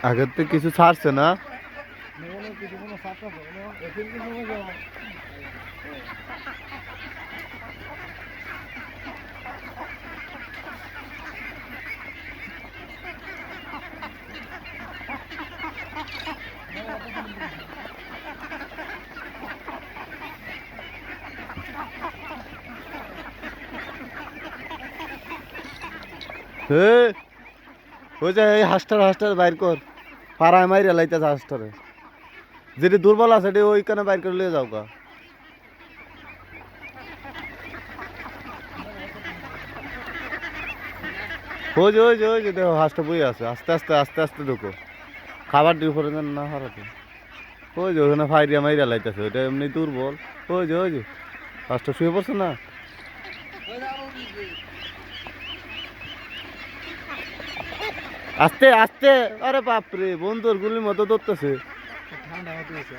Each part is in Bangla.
আগের থেকে কিছু ছাড়ছে না? ওই যে এই হাঁসটার বাইর কর, পাড়ায় মাইরে লাইতেছে হাঁসটারে। যেটি দুর্বল আছে সেটি ওইখানে বাইর করে লিয়ে যাও গা। ওই যে দেখো হাঁসটা বই আছে, আস্তে আস্তে আস্তে আস্তে ঢুকো, খাবার দিয়ে উপরে যেন না হারাতে। ওই যে ওখানে ফাইরিয়া মাইরা লাইতেছে, ওইটা এমনি দুর্বল। ওই যে হাঁসটা শুয়ে পড়ছে না। আস্তে আস্তে, আরে বাপরে, বন্ধুর গুলির মতো ধরতেছে। ঠান্ডা হতে হয়েছে।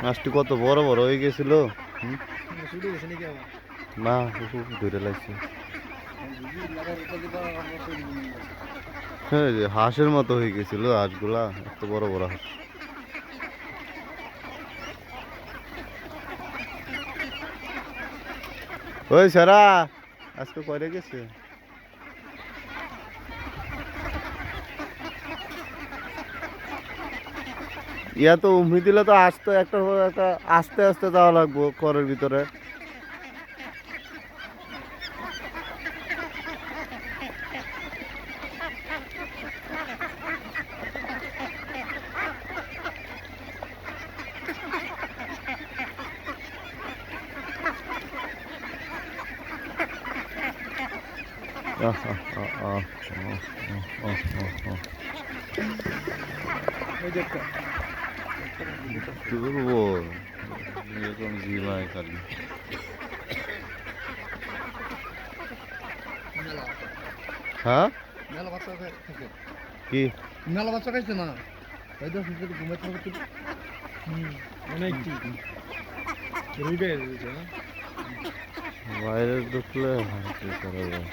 মাছটি কত বড় বড় হয়ে গেছিল। শুরু হয়েছে নাকি আবার? না, ধরে লাগছে। হ্যাঁ, যে হাঁসের মতো হয়ে গেছিল হাঁসগুলা, এত বড় বড় হাঁস। ওই সারা আজকে কয়টা গেছে? ইয়া তো উমরি দিলে তো আসতে একটা আস্তে আস্তে যাওয়া লাগবো ঘরের ভিতরে। কি বলবো, এরকম জিমায় খালি। হ্যাঁ, মেলা বাচ্চা থাকে। কি মেলা বাচ্চা খাইছে না? ওই তো ঘুমাইতে হবে। অনেক রুগে দিয়েছে না? বাইরে ঢুকলে করা যায়।